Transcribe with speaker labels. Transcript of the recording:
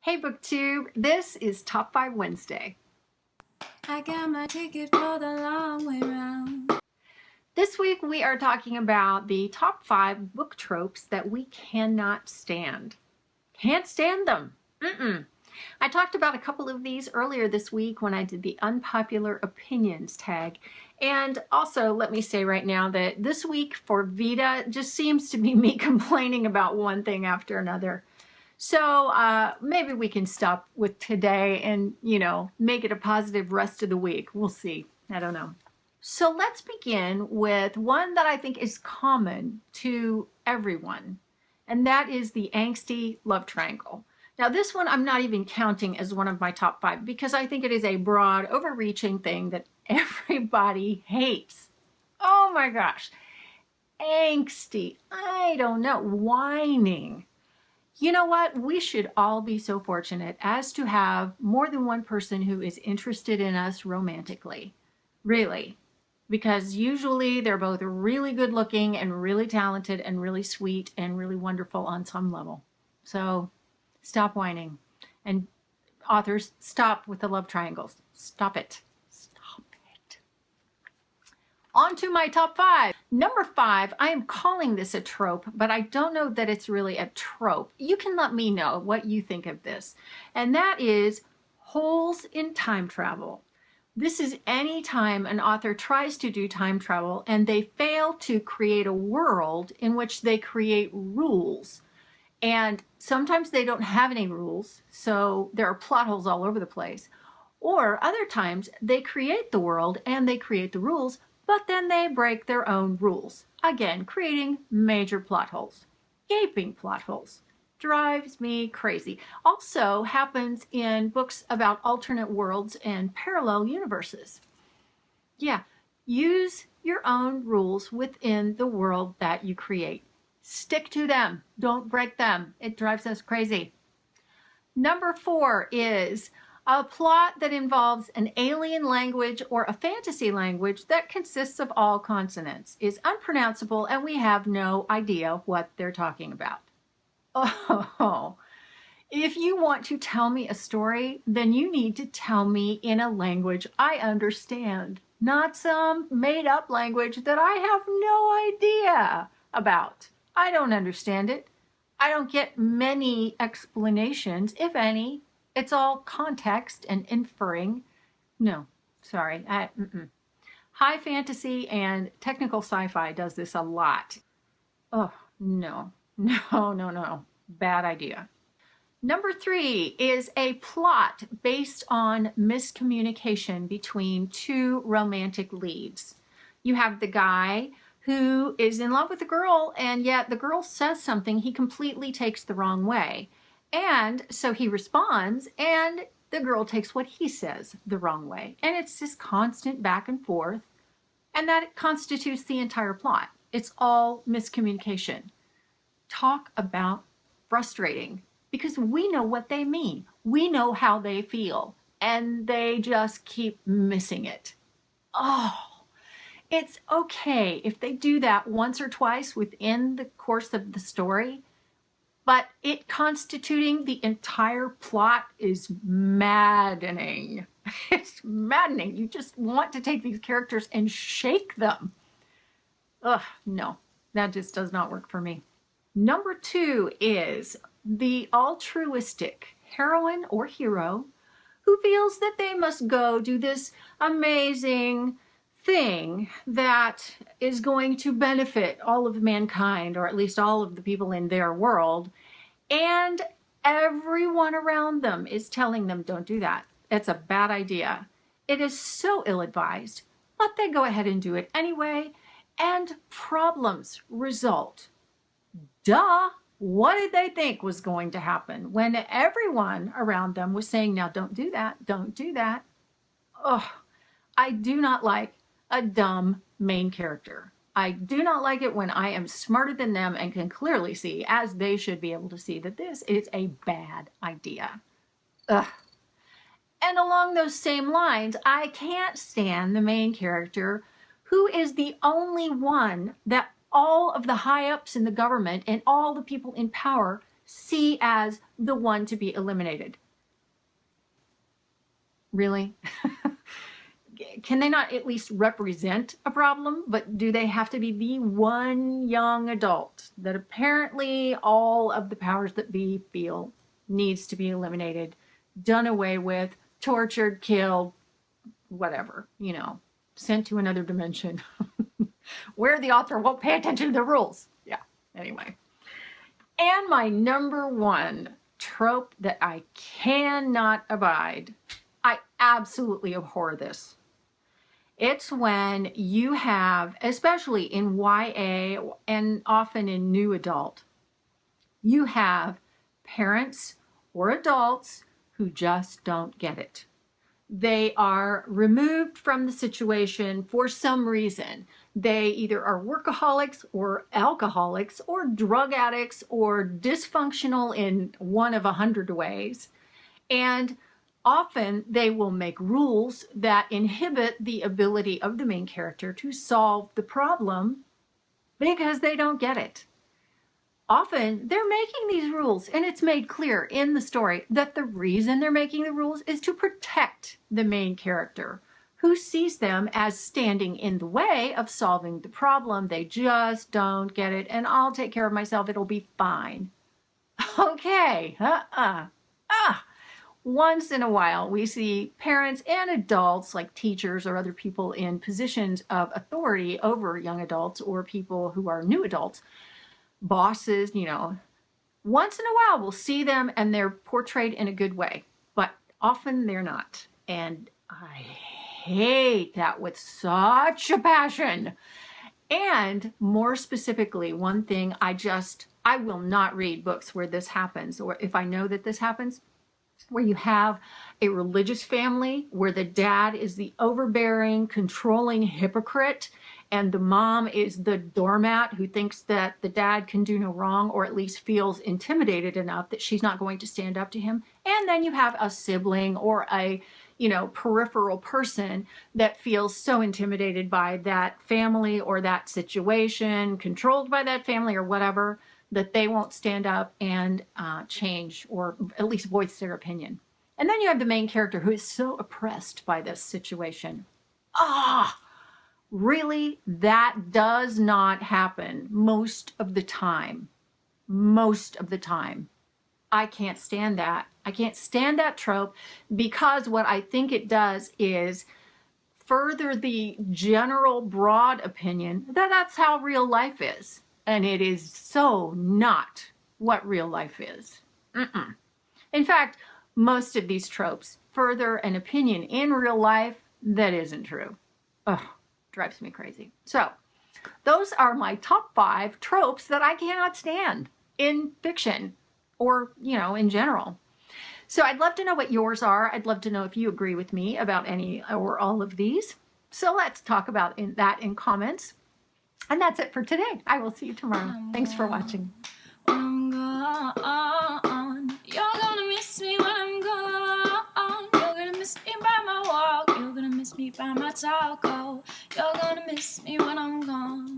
Speaker 1: Hey BookTube, this is Top 5 Wednesday.
Speaker 2: I got my ticket for the long way round.
Speaker 1: This week we are talking about the top 5 book tropes that we cannot stand. Can't stand them. I talked about a couple of these earlier this week when I did the unpopular opinions tag. And also, let me say right now that this week for VEDA just seems to be me complaining about one thing after another. So maybe we can stop with today and, make it a positive rest of the week. We'll see. I don't know. So let's begin with one that I think is common to everyone, and that is the angsty love triangle. Now, this one I'm not even counting as one of my top 5 because I think it is a broad, overreaching thing that everybody hates. Oh my gosh. Angsty. I don't know. Whining. You know what? We should all be so fortunate as to have more than one person who is interested in us romantically. Really. Because usually they're both really good looking and really talented and really sweet and really wonderful on some level. So stop whining. And authors, stop with the love triangles. Stop it. Stop it. On to my top 5. Number 5, I am calling this a trope, but I don't know that it's really a trope. You can let me know what you think of this. And that is holes in time travel. This is any time an author tries to do time travel and they fail to create a world in which they create rules. And sometimes they don't have any rules, so there are plot holes all over the place. Or other times they create the world and they create the rules, but then they break their own rules. Again, creating major plot holes, gaping plot holes. Drives me crazy. Also happens in books about alternate worlds and parallel universes. Yeah, use your own rules within the world that you create. Stick to them. Don't break them. It drives us crazy. Number 4 is a plot that involves an alien language or a fantasy language that consists of all consonants, is unpronounceable, and we have no idea what they're talking about. Oh, if you want to tell me a story, then you need to tell me in a language I understand, not some made-up language that I have no idea about. I don't understand it. I don't get many explanations, if any. It's all context and inferring. No, sorry. High fantasy and technical sci-fi does this a lot. Oh, no. No. Bad idea. Number 3 is a plot based on miscommunication between 2 romantic leads. You have the guy who is in love with the girl, and yet the girl says something he completely takes the wrong way. And so he responds, and the girl takes what he says the wrong way. And it's this constant back and forth, and that constitutes the entire plot. It's all miscommunication. Talk about frustrating, because we know what they mean. We know how they feel, and they just keep missing it. Oh, it's okay if they do that once or twice within the course of the story, but it constituting the entire plot is maddening. It's maddening. You just want to take these characters and shake them. Ugh, no, that just does not work for me. Number 2 is the altruistic heroine or hero who feels that they must go do this amazing thing that is going to benefit all of mankind, or at least all of the people in their world, and everyone around them is telling them, don't do that. It's a bad idea. It is so ill-advised, but they go ahead and do it anyway, and problems result. Duh! What did they think was going to happen when everyone around them was saying, now don't do that, don't do that? Oh, I do not like a dumb main character. I do not like it when I am smarter than them and can clearly see, as they should be able to see, that this is a bad idea. Ugh. And along those same lines, I can't stand the main character who is the only one that all of the high ups in the government and all the people in power see as the one to be eliminated. Really? Can they not at least represent a problem? But do they have to be the one young adult that apparently all of the powers that be feel needs to be eliminated, done away with, tortured, killed, whatever, sent to another dimension where the author won't pay attention to the rules? Yeah, anyway. And my number one trope that I cannot abide, I absolutely abhor this. It's when you have, especially in YA and often in new adult, you have parents or adults who just don't get it. They are removed from the situation for some reason. They either are workaholics or alcoholics or drug addicts or dysfunctional in one of 100 ways. And often they will make rules that inhibit the ability of the main character to solve the problem because they don't get it. Often they're making these rules, and it's made clear in the story that the reason they're making the rules is to protect the main character, who sees them as standing in the way of solving the problem. They just don't get it, and I'll take care of myself. It'll be fine. Okay. Once in a while, we see parents and adults, like teachers or other people in positions of authority over young adults or people who are new adults, bosses, once in a while we'll see them and they're portrayed in a good way, but often they're not. And I hate that with such a passion. And more specifically, one thing I will not read books where this happens, or if I know that this happens, where you have a religious family where the dad is the overbearing, controlling hypocrite, and the mom is the doormat who thinks that the dad can do no wrong, or at least feels intimidated enough that she's not going to stand up to him. And then you have a sibling or a peripheral person that feels so intimidated by that family or that situation, controlled by that family or whatever, that they won't stand up and change or at least voice their opinion. And then you have the main character who is so oppressed by this situation. Really? That does not happen most of the time. Most of the time. I can't stand that. I can't stand that trope, because what I think it does is further the general broad opinion that that's how real life is. And it is so not what real life is. In fact, most of these tropes further an opinion in real life that isn't true. Drives me crazy. So those are my top 5 tropes that I cannot stand in fiction or, in general. So I'd love to know what yours are. I'd love to know if you agree with me about any or all of these. So let's talk about that in comments. And that's it for today. I will see you tomorrow. Thanks for watching.
Speaker 2: When I'm gone, you're gonna miss me when I'm gone. You're gonna miss me by my walk. You're gonna miss me by my talk. Oh, you're gonna miss me when I'm gone.